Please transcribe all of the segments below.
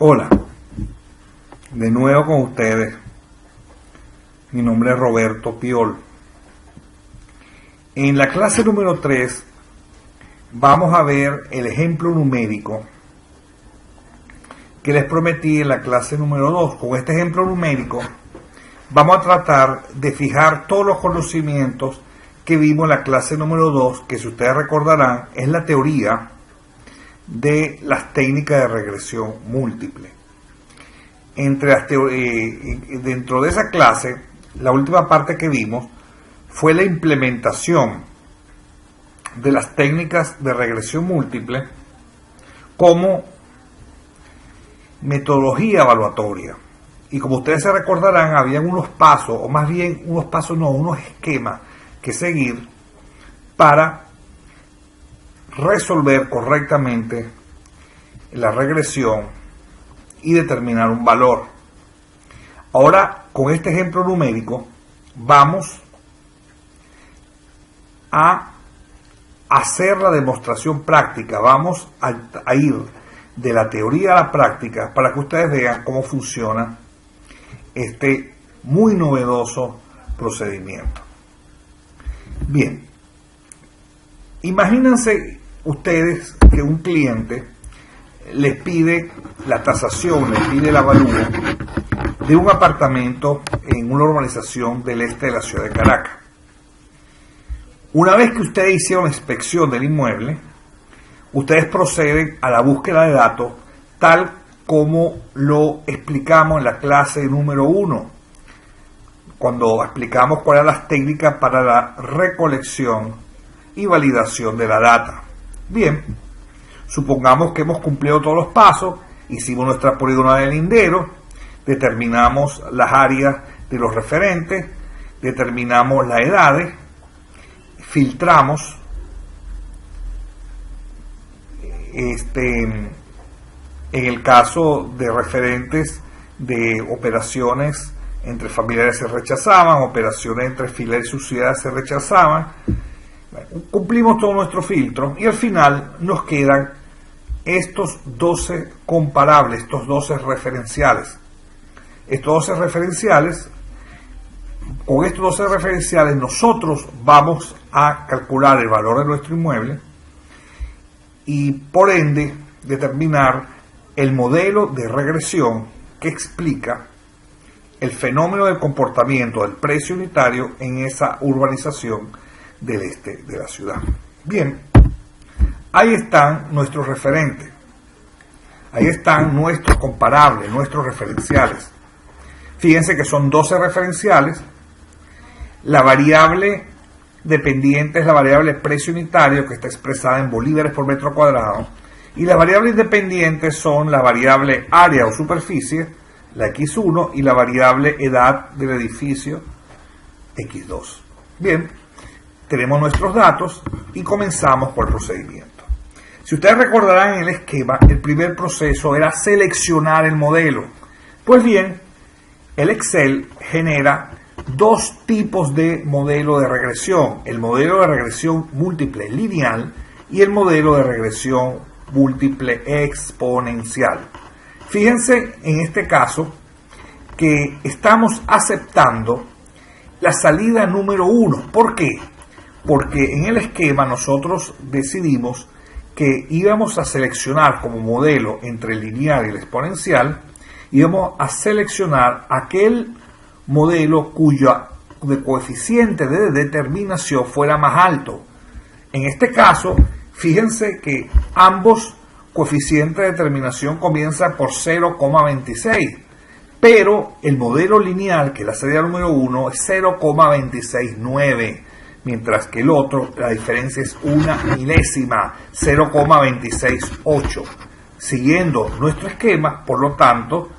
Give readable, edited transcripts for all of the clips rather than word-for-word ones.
Hola, de nuevo con ustedes. Mi nombre es Roberto Piol. En la clase número 3 vamos a ver el ejemplo numérico que les prometí en la clase número 2. Con este ejemplo numérico vamos a tratar de fijar todos los conocimientos que vimos en la clase número 2, que si ustedes recordarán es la teoría de las técnicas de regresión múltiple. Dentro de esa clase, la última parte que vimos fue la implementación de las técnicas de regresión múltiple como metodología evaluatoria. Y como ustedes se recordarán, había unos pasos, o más bien unos esquemas que seguir para resolver correctamente la regresión y determinar un valor. Ahora, con este ejemplo numérico, vamos a hacer la demostración práctica. Vamos a ir de la teoría a la práctica para que ustedes vean cómo funciona este muy novedoso procedimiento. Bien, imagínense ustedes que un cliente les pide la tasación, les pide el avalúo de un apartamento en una urbanización del este de la ciudad de Caracas. Una vez que ustedes hicieron la inspección del inmueble, ustedes proceden a la búsqueda de datos tal como lo explicamos en la clase número 1, cuando explicamos cuáles eran las técnicas para la recolección y validación de la data. Bien, supongamos que hemos cumplido todos los pasos, hicimos nuestra polígona de lindero, determinamos las áreas de los referentes, determinamos las edades, filtramos en el caso de referentes de operaciones entre familiares se rechazaban, operaciones entre filiales y sociedades se rechazaban. Cumplimos todo nuestro filtro y al final nos quedan estos 12 comparables, estos 12 referenciales. Con estos 12 referenciales nosotros vamos a calcular el valor de nuestro inmueble y por ende determinar el modelo de regresión que explica el fenómeno del comportamiento del precio unitario en esa urbanización del este de la ciudad. Bien, ahí están nuestros referentes, ahí están nuestros comparables, nuestros referenciales. Fíjense que son 12 referenciales. La variable dependiente es la variable precio unitario, que está expresada en bolívares por metro cuadrado, y las variables independientes son la variable área o superficie, la X1, y la variable edad del edificio, X2. Bien, tenemos nuestros datos y comenzamos por el procedimiento. Si ustedes recordarán en el esquema, el primer proceso era seleccionar el modelo. Pues bien, el Excel genera dos tipos de modelo de regresión: el modelo de regresión múltiple lineal y el modelo de regresión múltiple exponencial. Fíjense en este caso que estamos aceptando la salida número 1. ¿Por qué? Porque en el esquema nosotros decidimos que íbamos a seleccionar como modelo entre el lineal y el exponencial, íbamos a seleccionar aquel modelo cuyo coeficiente de determinación fuera más alto. En este caso, fíjense que ambos coeficientes de determinación comienzan por 0,26, pero el modelo lineal, que es la salida número 1, es 0,269, mientras que el otro, la diferencia es una milésima, 0,268. Siguiendo nuestro esquema, por lo tanto,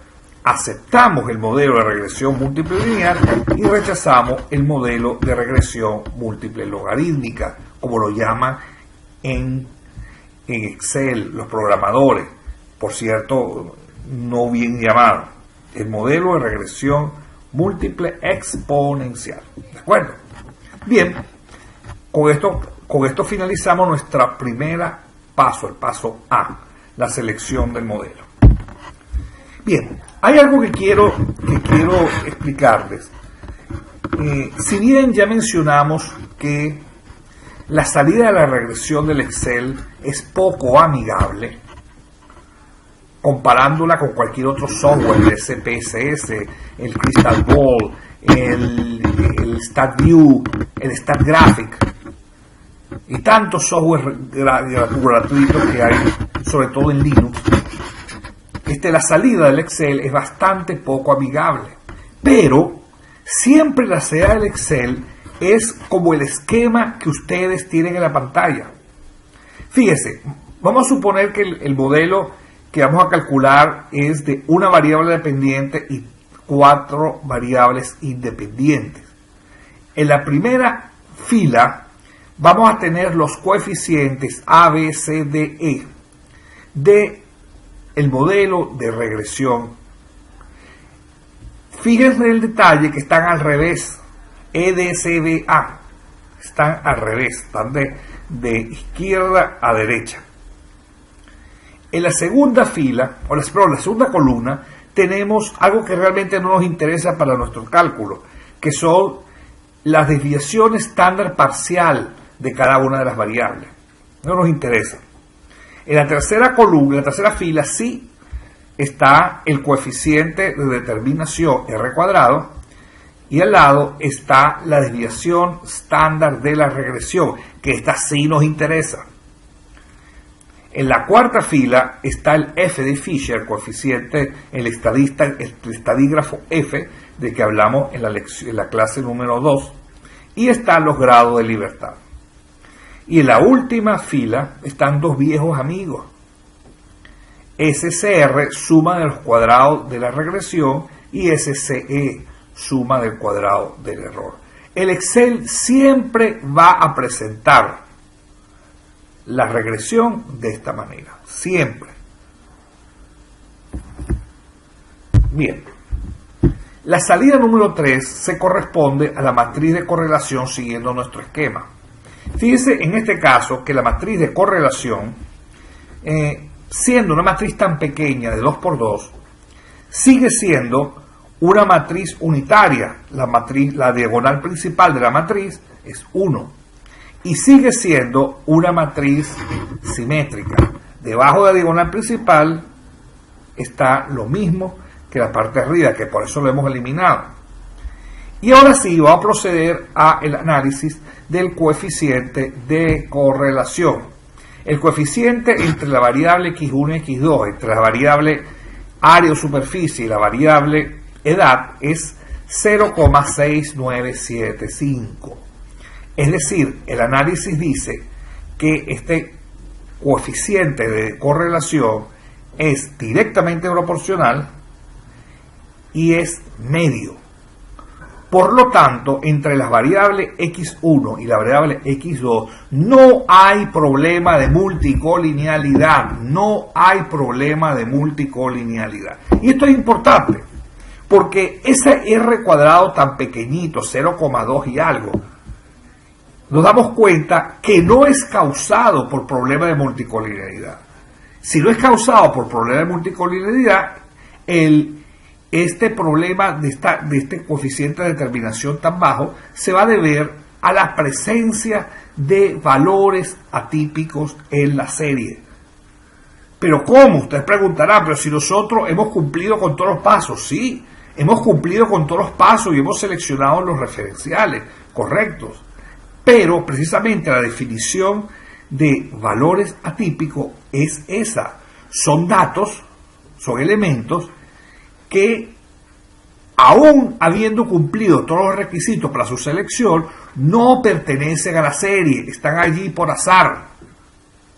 aceptamos el modelo de regresión múltiple lineal y rechazamos el modelo de regresión múltiple logarítmica, como lo llaman en Excel los programadores, por cierto, no bien llamado, el modelo de regresión múltiple exponencial. ¿De acuerdo? Bien, con esto finalizamos nuestra primera paso, el paso A, la selección del modelo. Bien, hay algo que quiero explicarles. Si bien ya mencionamos que la salida de la regresión del Excel es poco amigable, comparándola con cualquier otro software, el SPSS, el Crystal Ball, el StatView, el StatGraphic y tantos software gratuitos que hay, sobre todo en Linux, la salida del Excel es bastante poco amigable. Pero siempre la salida del Excel es como el esquema que ustedes tienen en la pantalla. Fíjese, vamos a suponer que el modelo que vamos a calcular es de una variable dependiente y 4 variables independientes. En la primera fila vamos a tener los coeficientes A, B, C, D, E de el modelo de regresión. Fíjense en el detalle que están al revés. E, D, C, D, A están al revés, están de izquierda a derecha. En la segunda fila, la segunda columna, tenemos algo que realmente no nos interesa para nuestro cálculo, que son las desviaciones estándar parcial de cada una de las variables. No nos interesa. En la tercera columna, en la tercera fila, sí está el coeficiente de determinación R cuadrado, y al lado está la desviación estándar de la regresión, que esta sí nos interesa. En la cuarta fila está el F de Fisher, coeficiente, el estadígrafo F, de que hablamos en la clase número 2, y están los grados de libertad. Y en la última fila están dos viejos amigos. SCR, suma de los cuadrados de la regresión, y SCE, suma del cuadrado del error. El Excel siempre va a presentar la regresión de esta manera, siempre. Bien, la salida número 3 se corresponde a la matriz de correlación siguiendo nuestro esquema. Fíjense en este caso que la matriz de correlación, siendo una matriz tan pequeña de 2×2, sigue siendo una matriz unitaria. La diagonal principal de la matriz es 1. Y sigue siendo una matriz simétrica. Debajo de la diagonal principal está lo mismo que la parte de arriba, que por eso lo hemos eliminado. Y ahora sí, vamos a proceder al análisis del coeficiente de correlación. El coeficiente entre la variable x1 y x2, entre la variable área o superficie y la variable edad, es 0,6975. Es decir, el análisis dice que este coeficiente de correlación es directamente proporcional y es medio. Por lo tanto, entre las variables x1 y la variable x2 no hay problema de multicolinealidad. No hay problema de multicolinealidad. Y esto es importante, porque ese r cuadrado tan pequeñito, 0,2 y algo, nos damos cuenta que no es causado por problema de multicolinealidad. Si no es causado por problema de multicolinealidad, este problema de este coeficiente de determinación tan bajo se va a deber a la presencia de valores atípicos en la serie. Pero ¿cómo? Ustedes preguntarán, pero si nosotros hemos cumplido con todos los pasos. Sí, hemos cumplido con todos los pasos y hemos seleccionado los referenciales correctos. Pero precisamente la definición de valores atípicos es esa. Son datos, son elementos que, aún habiendo cumplido todos los requisitos para su selección, no pertenecen a la serie. Están allí por azar,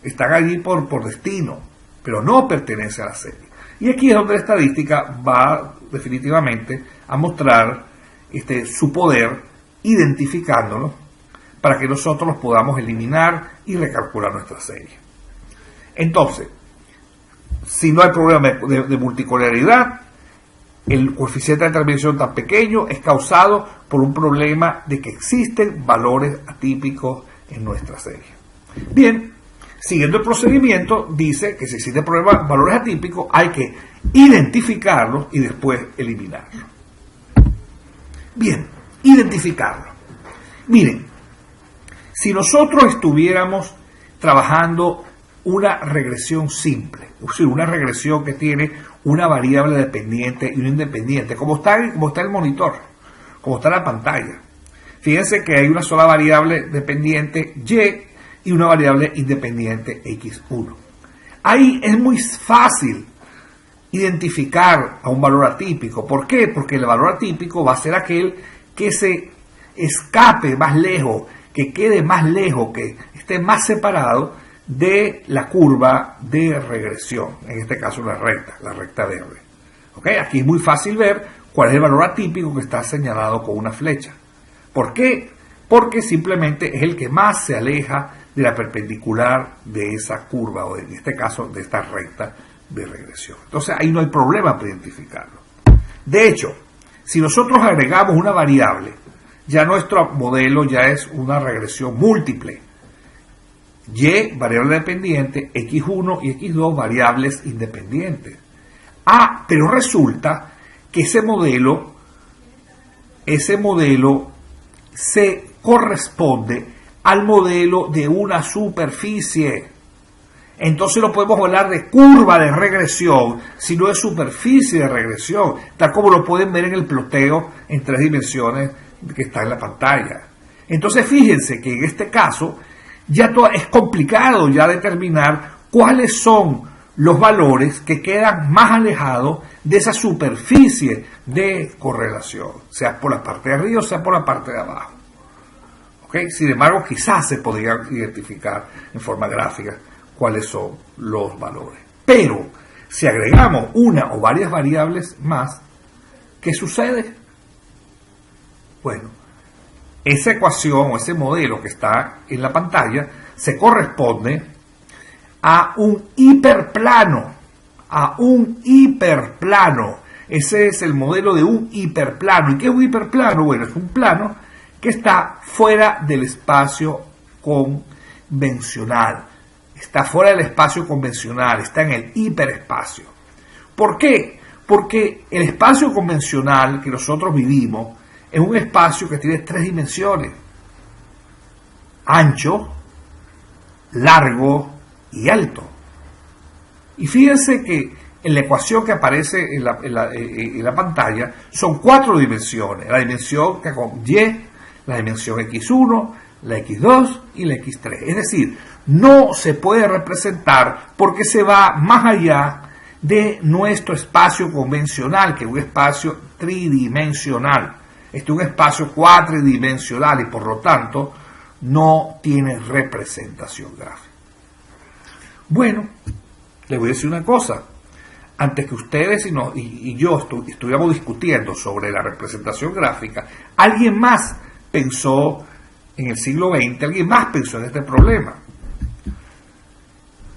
están allí por destino, pero no pertenecen a la serie. Y aquí es donde la estadística va definitivamente a mostrar su poder, identificándolos, para que nosotros los podamos eliminar y recalcular nuestra serie. Entonces, si no hay problema de multicolinealidad, el coeficiente de determinación tan pequeño es causado por un problema de que existen valores atípicos en nuestra serie. Bien, Siguiendo el procedimiento, dice que si existen valores atípicos, hay que identificarlos y después eliminarlos. Bien, identificarlos. Miren, si nosotros estuviéramos trabajando una regresión simple, es decir, una regresión que tiene una variable dependiente y una independiente, como está el monitor, como está la pantalla. Fíjense que hay una sola variable dependiente Y y una variable independiente X1. Ahí es muy fácil identificar a un valor atípico. ¿Por qué? Porque el valor atípico va a ser aquel que se escape más lejos, que quede más lejos, que esté más separado de la curva de regresión, en este caso la recta verde. ¿Okay? Aquí es muy fácil ver cuál es el valor atípico que está señalado con una flecha. ¿Por qué? Porque simplemente es el que más se aleja de la perpendicular de esa curva, o en este caso de esta recta de regresión. Entonces ahí no hay problema para identificarlo. De hecho, si nosotros agregamos una variable, ya nuestro modelo ya es una regresión múltiple. Y, variable dependiente, X1 y X2, variables independientes. Pero resulta que ese modelo se corresponde al modelo de una superficie. Entonces no podemos hablar de curva de regresión, sino de superficie de regresión, tal como lo pueden ver en el ploteo en 3 dimensiones que está en la pantalla. Entonces fíjense que en este caso ya es complicado ya determinar cuáles son los valores que quedan más alejados de esa superficie de correlación, sea por la parte de arriba o sea por la parte de abajo. ¿Okay? Sin embargo, quizás se podría identificar en forma gráfica cuáles son los valores. Pero si agregamos una o varias variables más, ¿qué sucede? Bueno, esa ecuación o ese modelo que está en la pantalla se corresponde a un hiperplano. Ese es el modelo de un hiperplano. ¿Y qué es un hiperplano? Bueno, es un plano que está fuera del espacio convencional. Está fuera del espacio convencional, está en el hiperespacio. ¿Por qué? Porque el espacio convencional que nosotros vivimos es un espacio que tiene 3 dimensiones: ancho, largo y alto. Y fíjense que en la ecuación que aparece en la pantalla son 4 dimensiones: la dimensión que con Y, la dimensión X1, la X2 y la X3. Es decir, no se puede representar porque se va más allá de nuestro espacio convencional, que es un espacio tridimensional. Este es un espacio cuatridimensional y por lo tanto no tiene representación gráfica. Bueno, les voy a decir una cosa. Antes que ustedes y yo estuviéramos discutiendo sobre la representación gráfica, alguien más pensó en el siglo XX, alguien más pensó en este problema.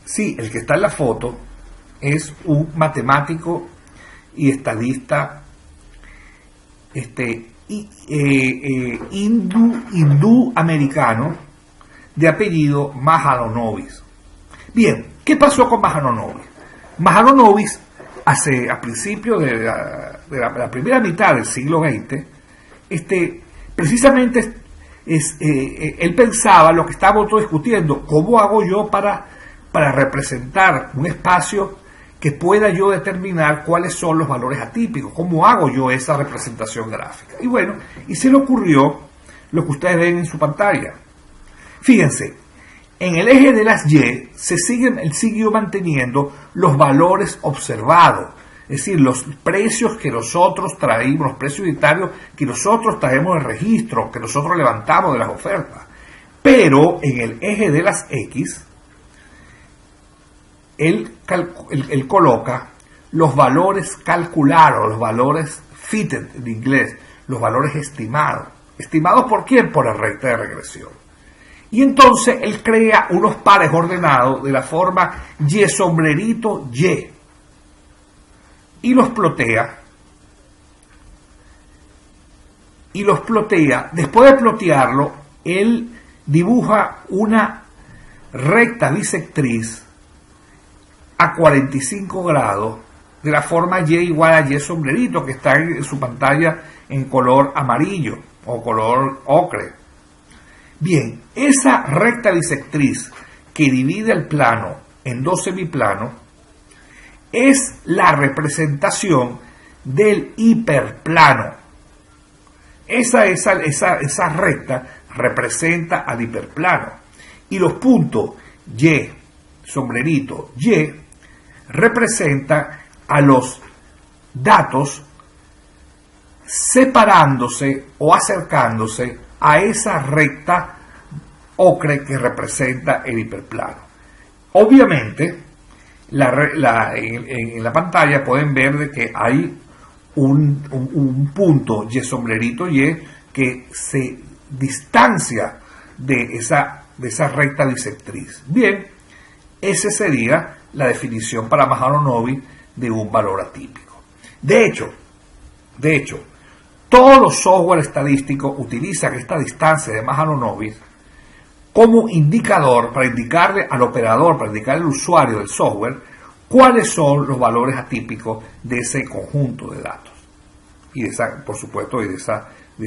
Sí, el que está en la foto es un matemático y estadista hindú americano de apellido Mahalanobis. Bien, ¿qué pasó con Mahalanobis? Mahalanobis, a principios de la primera mitad del siglo XX, precisamente él pensaba lo que estábamos todos discutiendo: ¿cómo hago yo para representar un espacio que pueda yo determinar cuáles son los valores atípicos? ¿Cómo hago yo esa representación gráfica? Y bueno, y se le ocurrió lo que ustedes ven en su pantalla. Fíjense, en el eje de las Y él siguió manteniendo los valores observados, es decir, los precios que nosotros traímos, los precios unitarios que nosotros traemos en registro, que nosotros levantamos de las ofertas. Pero en el eje de las X, él coloca los valores calculados, los valores fitted en inglés, los valores estimados. ¿Estimados por quién? Por la recta de regresión. Y entonces él crea unos pares ordenados de la forma Y sombrerito Y. Y los plotea. Después de plotearlo, él dibuja una recta bisectriz a 45 grados de la forma Y igual a Y sombrerito que está en su pantalla en color amarillo o color ocre. Bien, esa recta bisectriz que divide el plano en dos semiplanos es la representación del hiperplano. Esa recta representa al hiperplano. Y los puntos Y, sombrerito, Y, representan a los datos separándose o acercándose a esa recta ocre que representa el hiperplano. Obviamente, en la pantalla pueden ver de que hay un punto Y sombrerito Y que se distancia de esa recta bisectriz. Bien, esa sería la definición para Mahalanobis de un valor atípico. De hecho, todos los software estadísticos utilizan esta distancia de Mahalanobis como indicador para indicarle al operador, para indicarle al usuario del software, cuáles son los valores atípicos de ese conjunto de datos. Y por supuesto, de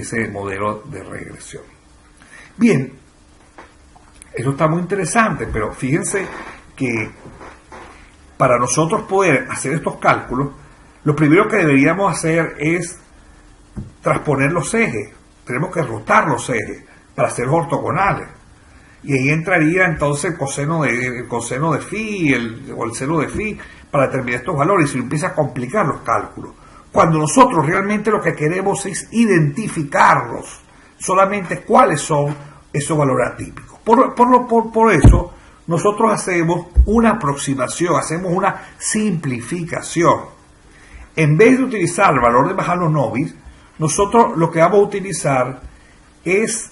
ese modelo de regresión. Bien, eso está muy interesante, pero fíjense que para nosotros poder hacer estos cálculos, lo primero que deberíamos hacer es transponer los ejes. Tenemos que rotar los ejes para hacer ortogonales. Y ahí entraría entonces el coseno de phi o el seno de phi para determinar estos valores, y se empieza a complicar los cálculos. Cuando nosotros realmente lo que queremos es identificarlos, solamente cuáles son esos valores atípicos. Por eso, nosotros hacemos una aproximación, hacemos una simplificación. En vez de utilizar el valor de Mahalanobis, nosotros lo que vamos a utilizar es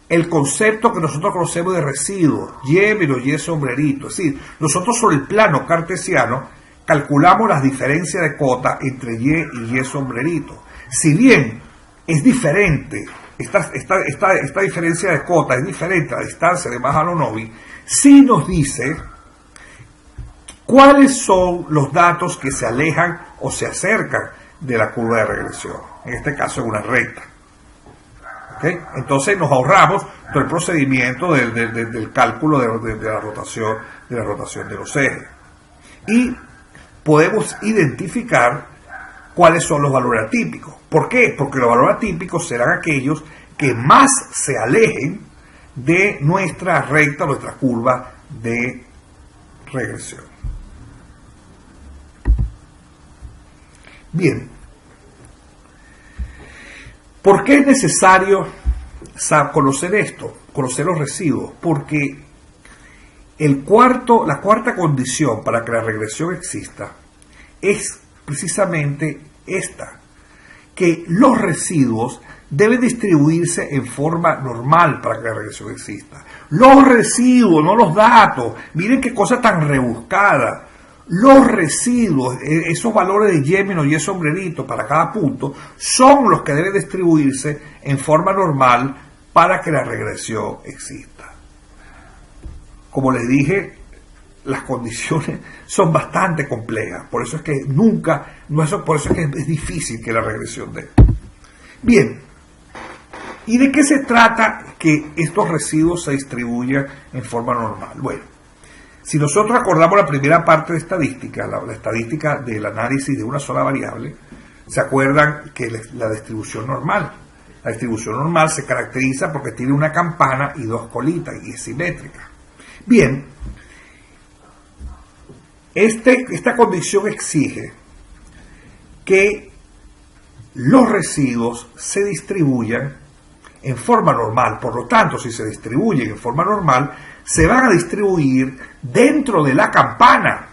el concepto que nosotros conocemos de residuo, Y menos Y sombrerito. Es decir, nosotros sobre el plano cartesiano calculamos las diferencias de cota entre Y Y sombrerito. Si bien es diferente, esta diferencia de cota es diferente a la distancia de Mahalanobis, sí nos dice cuáles son los datos que se alejan o se acercan de la curva de regresión. En este caso es una recta. ¿Okay? Entonces nos ahorramos todo el procedimiento del cálculo de la rotación de los ejes. Y podemos identificar cuáles son los valores atípicos. ¿Por qué? Porque los valores atípicos serán aquellos que más se alejen de nuestra recta, nuestra curva de regresión. Bien, ¿por qué es necesario conocer esto? Conocer los residuos. Porque la cuarta condición para que la regresión exista es precisamente esta, que los residuos deben distribuirse en forma normal para que la regresión exista. Los residuos, no los datos. Miren qué cosa tan rebuscada. Los residuos, esos valores de Y menos Y sombrerito para cada punto, son los que deben distribuirse en forma normal para que la regresión exista. Como les dije, las condiciones son bastante complejas, por eso es que por eso es que es difícil que la regresión dé. Bien, ¿y de qué se trata que estos residuos se distribuyan en forma normal? Bueno, si nosotros acordamos la primera parte de estadística, la estadística del análisis de una sola variable, ¿se acuerdan que la distribución normal? La distribución normal se caracteriza porque tiene una campana y dos colitas y es simétrica. Bien, esta condición exige que los residuos se distribuyan en forma normal. Por lo tanto, si se distribuyen en forma normal, se van a distribuir dentro de la campana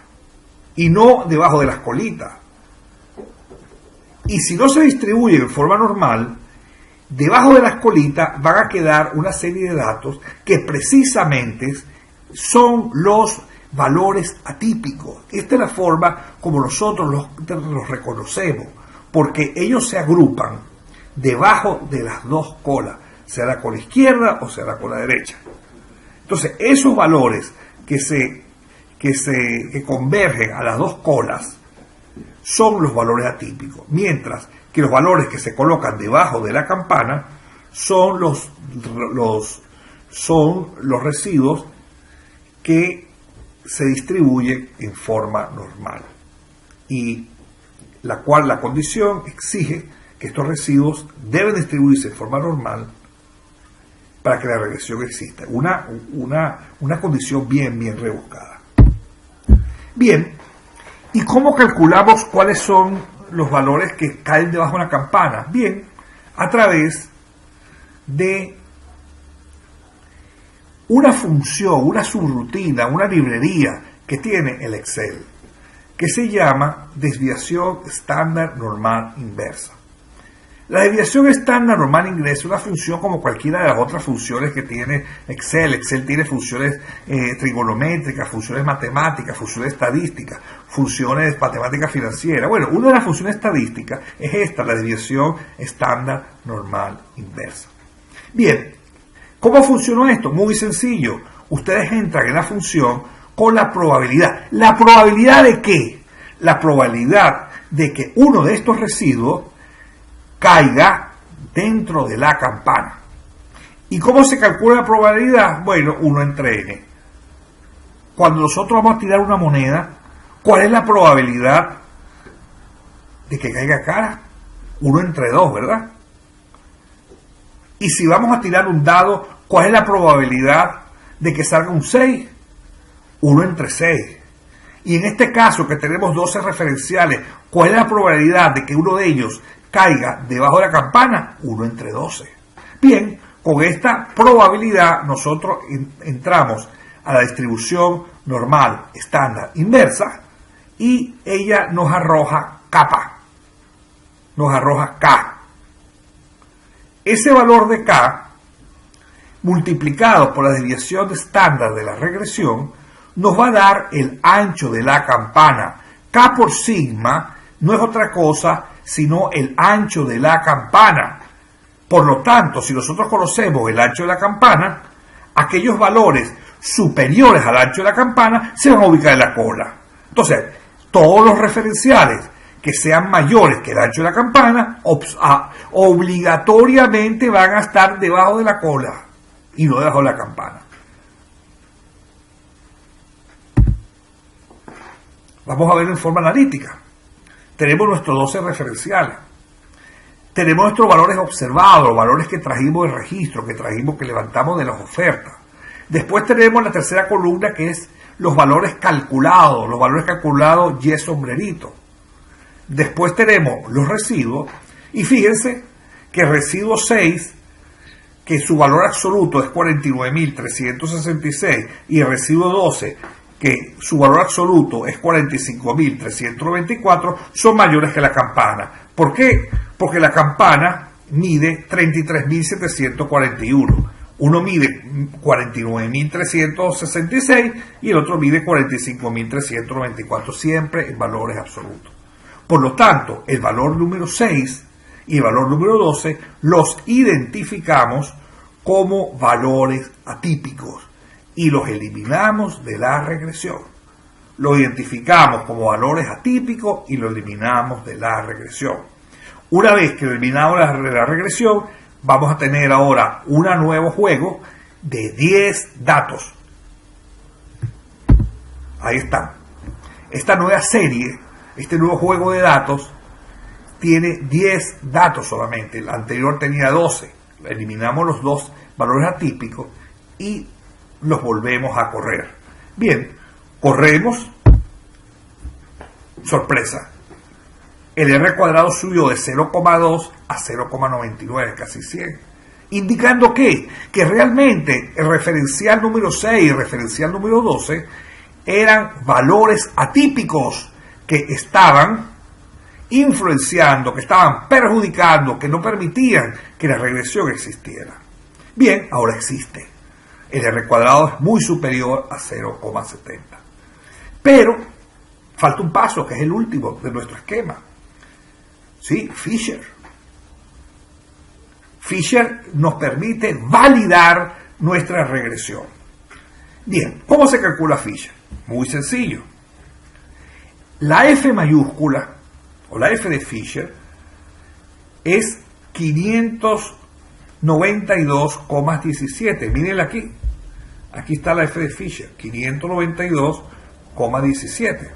y no debajo de las colitas. Y si no se distribuyen en forma normal, debajo de las colitas van a quedar una serie de datos que precisamente son los valores atípicos. Esta es la forma como nosotros los reconocemos, porque ellos se agrupan debajo de las dos colas, sea la cola izquierda o sea la cola derecha. Entonces, esos valores que convergen a las dos colas son los valores atípicos, mientras que los valores que se colocan debajo de la campana son los residuos que se distribuyen en forma normal, y la condición exige que estos residuos deben distribuirse en forma normal para que la regresión exista. Una condición bien rebuscada. Bien, ¿y cómo calculamos cuáles son los valores que caen debajo de la campana? Bien, a través de una función, una subrutina, una librería que tiene el Excel, que se llama desviación estándar normal inversa. La desviación estándar normal inversa es una función como cualquiera de las otras funciones que tiene Excel. Excel tiene funciones trigonométricas, funciones matemáticas, funciones estadísticas, funciones matemáticas financieras. Bueno, una de las funciones estadísticas es esta, la desviación estándar normal inversa. Bien, ¿cómo funcionó esto? Muy sencillo. Ustedes entran en la función con la probabilidad. ¿La probabilidad de qué? La probabilidad de que uno de estos residuos caiga dentro de la campana. ¿Y cómo se calcula la probabilidad? Bueno, 1 entre n. Cuando nosotros vamos a tirar una moneda, ¿cuál es la probabilidad de que caiga cara? 1 entre 2, ¿verdad? Y si vamos a tirar un dado, ¿cuál es la probabilidad de que salga un 6? 1 entre 6. Y en este caso, que tenemos 12 referenciales, ¿cuál es la probabilidad de que uno de ellos caiga debajo de la campana? 1 entre 12. Bien, con esta probabilidad nosotros entramos a la distribución normal, estándar, inversa, y ella nos arroja kappa, nos arroja K. Ese valor de K, multiplicado por la desviación estándar de la regresión, nos va a dar el ancho de la campana. K por sigma no es otra cosa sino el ancho de la campana. Por lo tanto, si nosotros conocemos el ancho de la campana, aquellos valores superiores al ancho de la campana se van a ubicar en la cola. Entonces, todos los referenciales que sean mayores que el ancho de la campana obligatoriamente van a estar debajo de la cola y no debajo de la campana. Vamos a verlo en forma analítica. Tenemos nuestros 12 referenciales. Tenemos nuestros valores observados, los valores que trajimos del registro, que levantamos de las ofertas. Después tenemos la tercera columna, que es los valores calculados y sombrerito. Después tenemos los residuos, y fíjense que el residuo 6, que su valor absoluto es 49.366, y el residuo 12, que su valor absoluto es 45.394, son mayores que la campana. ¿Por qué? Porque la campana mide 33.741. Uno mide 49.366 y el otro mide 45.394, siempre en valores absolutos. Por lo tanto, el valor número 6 y el valor número 12 los identificamos como valores atípicos y los eliminamos de la regresión. Lo identificamos como valores atípicos y lo eliminamos de la regresión. Una vez que lo eliminamos de la regresión, vamos a tener ahora un nuevo juego de 10 datos. Ahí están. Esta nueva serie, este nuevo juego de datos, tiene 10 datos solamente. El anterior tenía 12. Eliminamos los dos valores atípicos y los volvemos a correr. Bien, corremos. Sorpresa. El R cuadrado subió de 0,2 a 0,99, casi 100. Indicando que realmente el referencial número 6 y el referencial número 12 eran valores atípicos que estaban influenciando, que estaban perjudicando, que no permitían que la regresión existiera. Bien, ahora existe. El R cuadrado es muy superior a 0,70. Pero falta un paso, que es el último de nuestro esquema. Sí, Fisher. Fisher nos permite validar nuestra regresión. Bien, ¿cómo se calcula Fisher? Muy sencillo. La F mayúscula, o la F de Fisher, es 592,17. Mírenla aquí. Aquí está la F de Fisher, 592,17.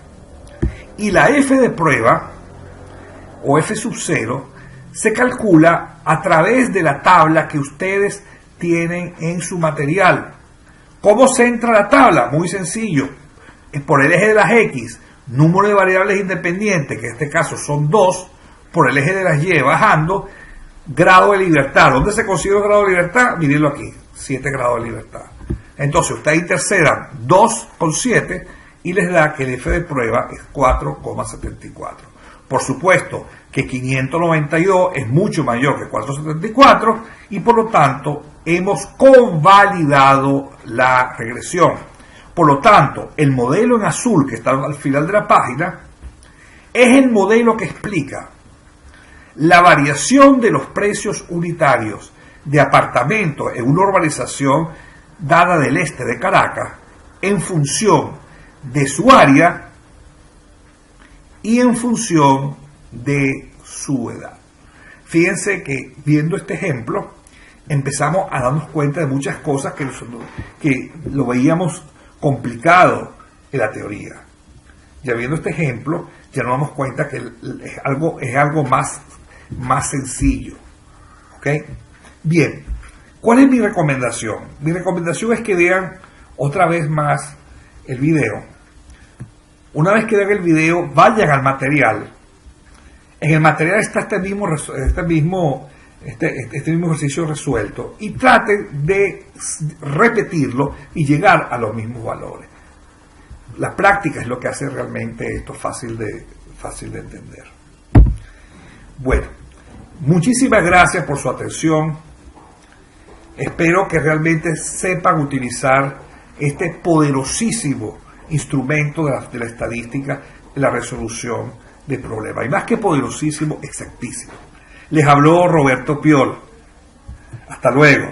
Y la F de prueba, o F sub 0, se calcula a través de la tabla que ustedes tienen en su material. ¿Cómo se entra a la tabla? Muy sencillo. Es por el eje de las X, número de variables independientes, que en este caso son 2, por el eje de las Y bajando, grado de libertad. ¿Dónde se consigue el grado de libertad? Mírenlo aquí, 7 grados de libertad. Entonces ustedes intercedan 2,7 y les da que el F de prueba es 4,74. Por supuesto que 592 es mucho mayor que 4,74 y por lo tanto hemos convalidado la regresión. Por lo tanto, el modelo en azul que está al final de la página es el modelo que explica la variación de los precios unitarios de apartamentos en una urbanización dada del este de Caracas en función de su área y en función de su edad. Fíjense que viendo este ejemplo empezamos a darnos cuenta de muchas cosas que lo veíamos complicado en la teoría. Ya viendo este ejemplo ya nos damos cuenta que es algo más sencillo. ¿Ok? Bien, ¿cuál es mi recomendación? Mi recomendación es que vean otra vez más el video. Una vez que vean el video, vayan al material. En el material está este mismo ejercicio resuelto y traten de repetirlo y llegar a los mismos valores. La práctica es lo que hace realmente esto fácil de entender. Bueno, muchísimas gracias por su atención. Espero que realmente sepan utilizar este poderosísimo instrumento de la estadística en la resolución de problemas. Y más que poderosísimo, exactísimo. Les habló Roberto Piol. Hasta luego.